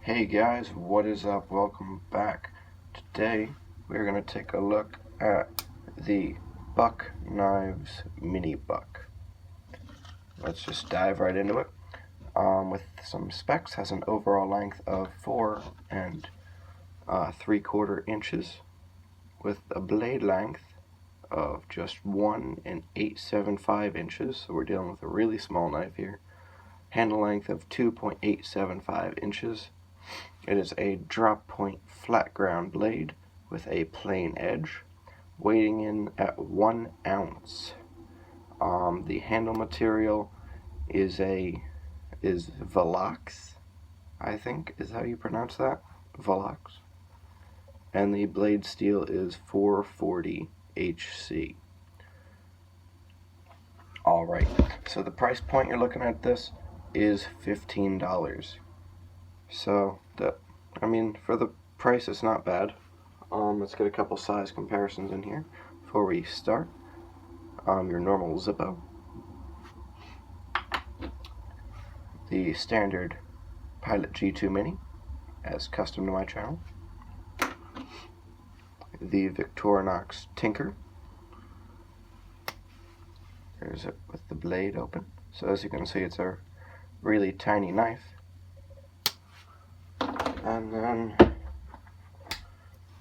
Hey guys, what is up? Welcome back. Today we're going to take a look at the Buck Knives MiniBuck. Let's just dive right into it. With some specs, has an overall length of 4 3/4 inches, with a blade length of just 1 875 inches. So we're dealing with a really small knife here. Handle length of 2.875 inches. It is a drop point flat ground blade with a plain edge, weighing in at 1 ounce. The handle material is Valox, I think is how you pronounce that, Valox. And the blade steel is 440 HC. Alright, so the price point you're looking at this is $15. So for the price, it's not bad. Let's get a couple size comparisons in here before we start. Your normal Zippo, the standard Pilot G2 Mini, as custom to my channel, the Victorinox Tinker. There's it with the blade open. So as you can see, it's a really tiny knife. And then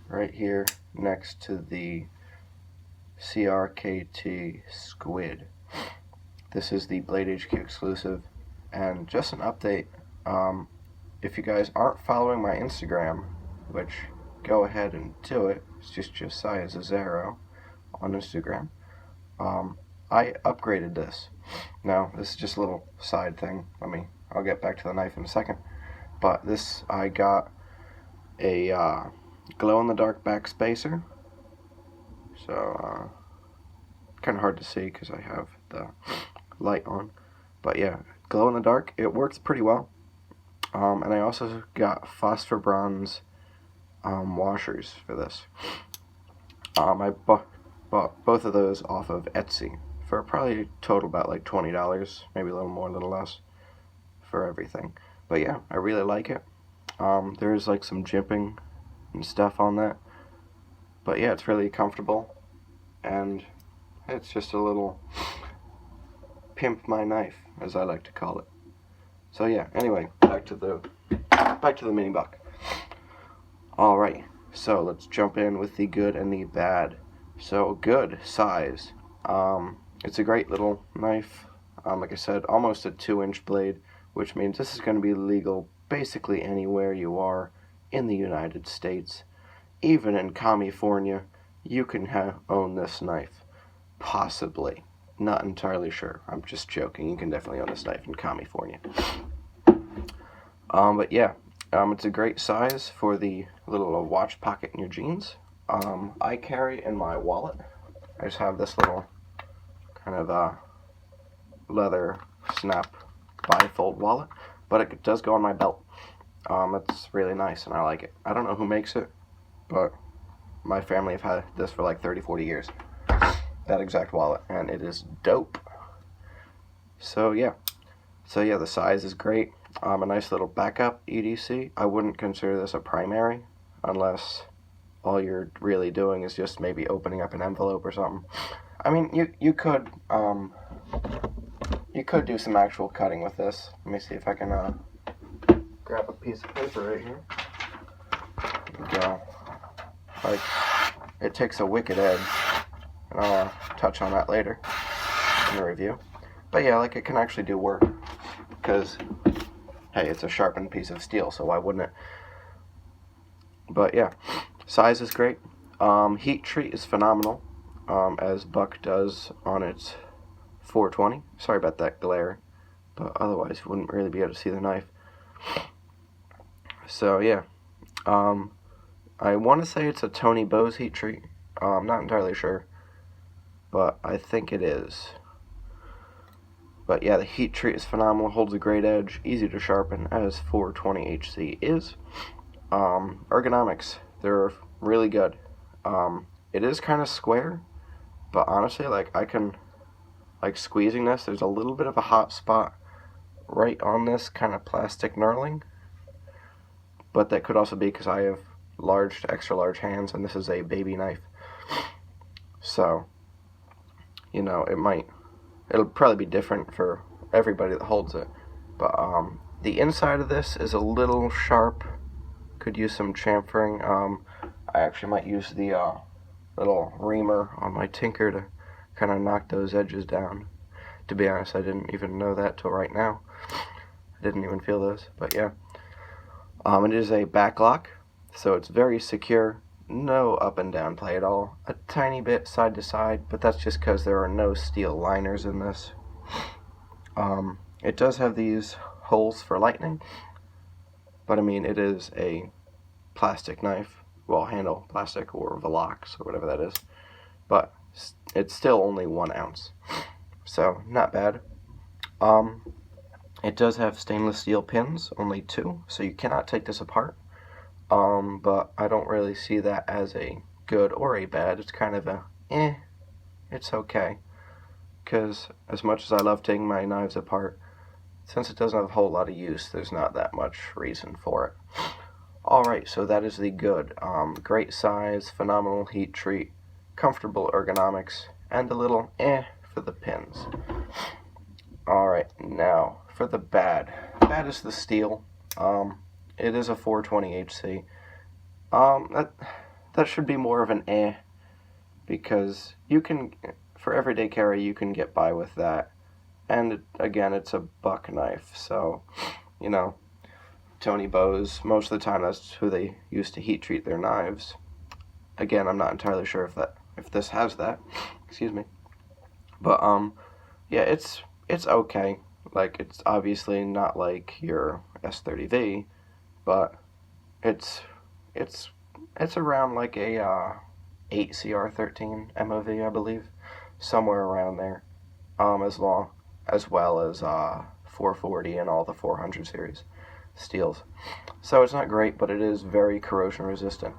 right here next to the CRKT Squid. This is the Blade HQ exclusive. And just an update, if you guys aren't following my Instagram, which go ahead and do it, it's just Josiah Zazero on Instagram, I upgraded this. Now, this is just a little side thing. I'll get back to the knife in a second. But this, I got a glow-in-the-dark back spacer. So, kind of hard to see because I have the light on. But yeah, glow-in-the-dark, it works pretty well. And I also got phosphor bronze washers for this. I bought both of those off of Etsy for probably a total about like $20, maybe a little more, a little less for everything. But yeah, I really like it. There's like some jimping and stuff on that. But yeah, it's really comfortable. And it's just a little pimp my knife, as I like to call it. So yeah, anyway, back to the MiniBuck. Alright, so let's jump in with the good and the bad. So good size. It's a great little knife. Like I said, almost a 2-inch blade, which means this is going to be legal basically anywhere you are in the United States. Even in California, you can own this knife. Possibly. Not entirely sure. I'm just joking. You can definitely own this knife in California. But yeah, it's a great size for the little watch pocket in your jeans. I carry in my wallet. I just have this little kind of leather snap bifold wallet, but it does go on my belt. It's really nice and I like it. I don't know who makes it, but my family have had this for like 30-40 years, that exact wallet, and it is dope. So yeah, the size is great. A nice little backup EDC. I wouldn't consider this a primary unless all you're really doing is just maybe opening up an envelope or something. I mean, you could do some actual cutting with this. Let me see if I can grab a piece of paper right here. There we go. Like, it takes a wicked edge, and I'll touch on that later in the review. But yeah, like, it can actually do work, because hey, it's a sharpened piece of steel, so why wouldn't it? But yeah, size is great. Heat treat is phenomenal, as Buck does on its 420. Sorry about that glare, but otherwise you wouldn't really be able to see the knife. So yeah, I want to say it's a Tony Bose heat treat. I'm not entirely sure, but I think it is. But yeah, the heat treat is phenomenal, holds a great edge, easy to sharpen, as 420 HC is. Ergonomics, they're really good. It is kind of square, but honestly, like, I can, like, squeezing this, there's a little bit of a hot spot right on this kind of plastic knurling. but that could also be because I have large to extra large hands, and this is a baby knife. So, you know, it'll probably be different for everybody that holds it. But the inside of this is a little sharp. Could use some chamfering. I actually might use the little reamer on my tinker to kind of knock those edges down. To be honest, I didn't even know that till right now. I didn't even feel those, but yeah. It is a back lock, so it's very secure. No up and down play at all. A tiny bit side to side, but that's just because there are no steel liners in this. It does have these holes for lightning, but I mean, it is a plastic knife. Well, handle plastic or Valox or whatever that is. But it's still only 1 ounce. So, not bad. It does have stainless steel pins, only 2, so you cannot take this apart. But I don't really see that as a good or a bad. It's kind of a, it's okay. Because as much as I love taking my knives apart, since it doesn't have a whole lot of use, there's not that much reason for it. Alright, so that is the good. Great size, phenomenal heat treat, comfortable ergonomics, and a little for the pins. Alright, now for the bad. Bad is the steel. It is a 420 HC. That should be more of an because you can, for everyday carry, you can get by with that. And again, it's a buck knife, so, you know, Tony bows, most of the time that's who they use to heat treat their knives. Again, I'm not entirely sure if this has that. Excuse me. But yeah, it's okay. Like, it's obviously not like your S30V, but it's around like a 8 CR13 MOV, I believe, somewhere around there. As well as 440 and all the 400 series steels. So it's not great, but it is very corrosion resistant.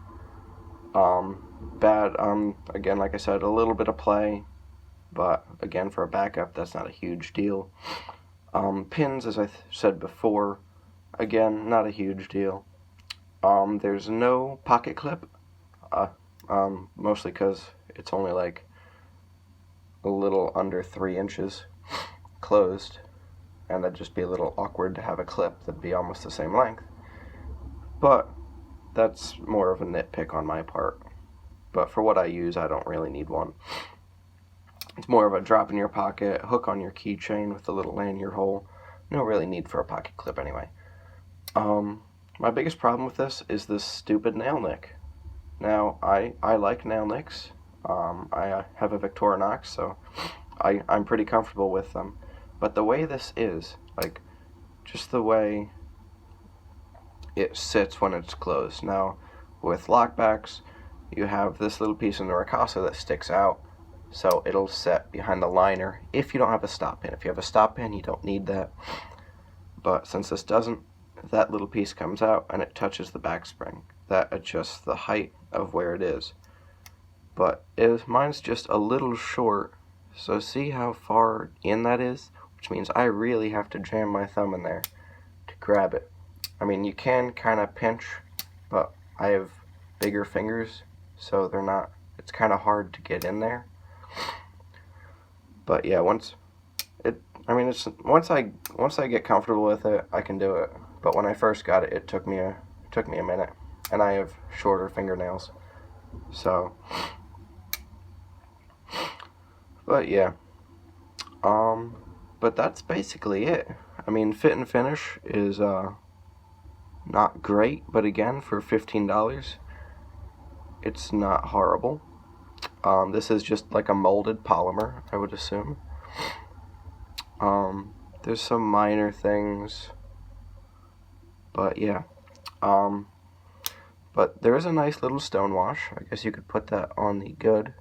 Bad, again, like I said, a little bit of play, but again, for a backup, that's not a huge deal. Pins, as I said before, again, not a huge deal. There's no pocket clip, mostly because it's only like a little under 3 inches closed, and that'd just be a little awkward to have a clip that'd be almost the same length. But that's more of a nitpick on my part. But for what I use, I don't really need one. It's more of a drop in your pocket, hook on your keychain with a little lanyard hole. No really need for a pocket clip anyway. My biggest problem with this is this stupid nail nick. Now, I like nail nicks. I have a Victorinox, so I'm pretty comfortable with them. But the way this is, like, just the way it sits when it's closed. Now, with lockbacks, you have this little piece in the ricasso that sticks out, so it'll set behind the liner if you don't have a stop pin. If you have a stop pin, you don't need that. But since this doesn't, that little piece comes out and it touches the back spring. That adjusts the height of where it is. But mine's just a little short, so see how far in that is? Which means I really have to jam my thumb in there to grab it. I mean, you can kind of pinch, but I have bigger fingers, so it's kind of hard to get in there. But yeah, once I get comfortable with it, I can do it. But when I first got it, it took me a minute, and I have shorter fingernails. So, but yeah. But that's basically it. I mean, fit and finish is not great, but again, for $15, it's not horrible. This is just like a molded polymer, I would assume. There's some minor things, but yeah. But there is a nice little stone wash. I guess you could put that on the good.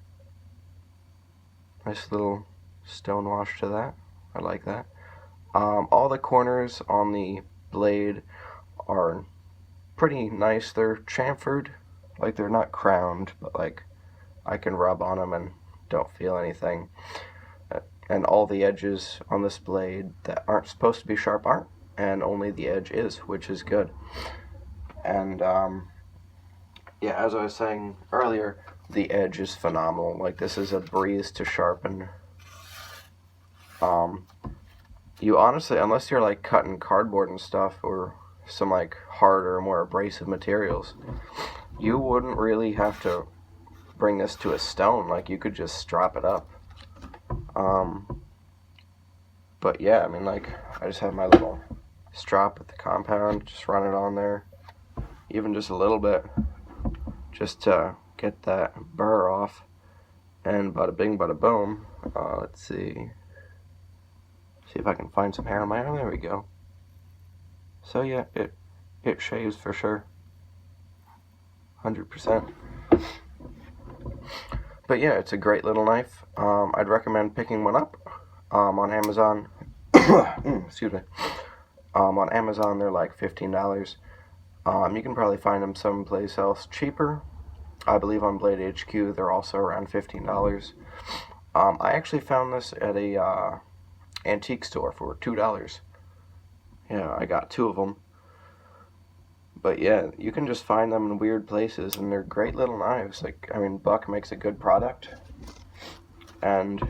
Nice little stone wash to that. I like that. All the corners on the blade are pretty nice. They're chamfered, like they're not crowned, but like I can rub on them and don't feel anything. And all the edges on this blade that aren't supposed to be sharp aren't, and only the edge is, which is good. And yeah, as I was saying earlier, the edge is phenomenal. Like, this is a breeze to sharpen. You honestly, unless you're like cutting cardboard and stuff, or some like harder, more abrasive materials, you wouldn't really have to bring this to a stone. Like, you could just strap it up. But yeah, I mean, like, I just have my little strap with the compound, just run it on there, even just a little bit, just to get that burr off, and bada bing, bada boom. Let's see if I can find some hair on my arm. There we go. So yeah, it shaves for sure, 100%. But yeah, it's a great little knife. I'd recommend picking one up on Amazon. Excuse me. On Amazon, they're like $15. You can probably find them someplace else cheaper. I believe on Blade HQ, they're also around $15. I actually found this at a antique store for $2. Yeah, I got 2 of them. But yeah, you can just find them in weird places, and they're great little knives. Like, I mean, Buck makes a good product, and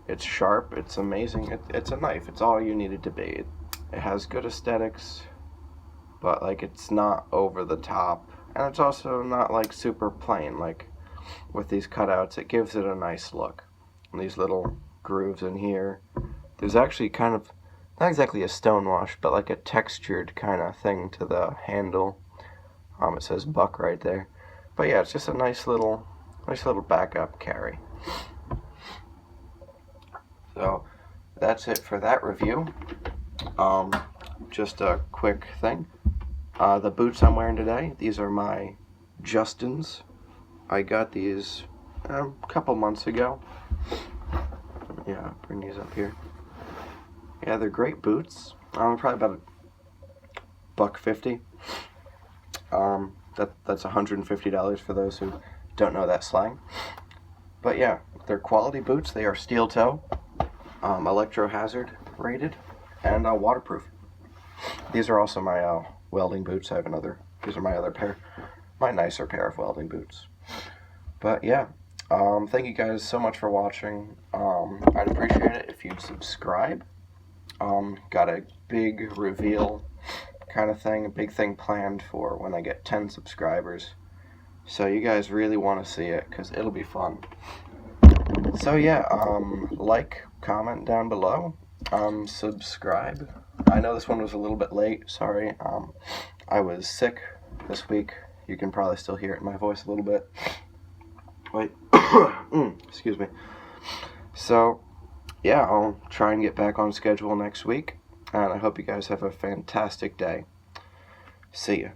it's sharp, it's amazing. It's a knife, it's all you need it to be. It has good aesthetics, but like, it's not over the top, and it's also not like super plain. Like, with these cutouts, it gives it a nice look. And these little grooves in here, there's actually kind of, not exactly a stonewash, but like a textured kind of thing to the handle. It says Buck right there. But yeah, it's just a nice little backup carry. So that's it for that review. Just a quick thing. The boots I'm wearing today, these are my Justins. I got these a couple months ago. Yeah, bring these up here. Yeah, they're great boots. Probably about $150. That's $150 for those who don't know that slang. But yeah, they're quality boots. They are steel toe, electro hazard rated, and waterproof. These are also my welding boots. I have another. These are my other pair, my nicer pair of welding boots. But yeah, thank you guys so much for watching. I'd appreciate it if you'd subscribe. Got a big reveal kind of thing, a big thing planned for when I get 10 subscribers. So you guys really want to see it, because it'll be fun. So yeah, like, comment down below, subscribe. I know this one was a little bit late, sorry. I was sick this week. You can probably still hear it in my voice a little bit. Wait, excuse me. So yeah, I'll try and get back on schedule next week, and I hope you guys have a fantastic day. See ya.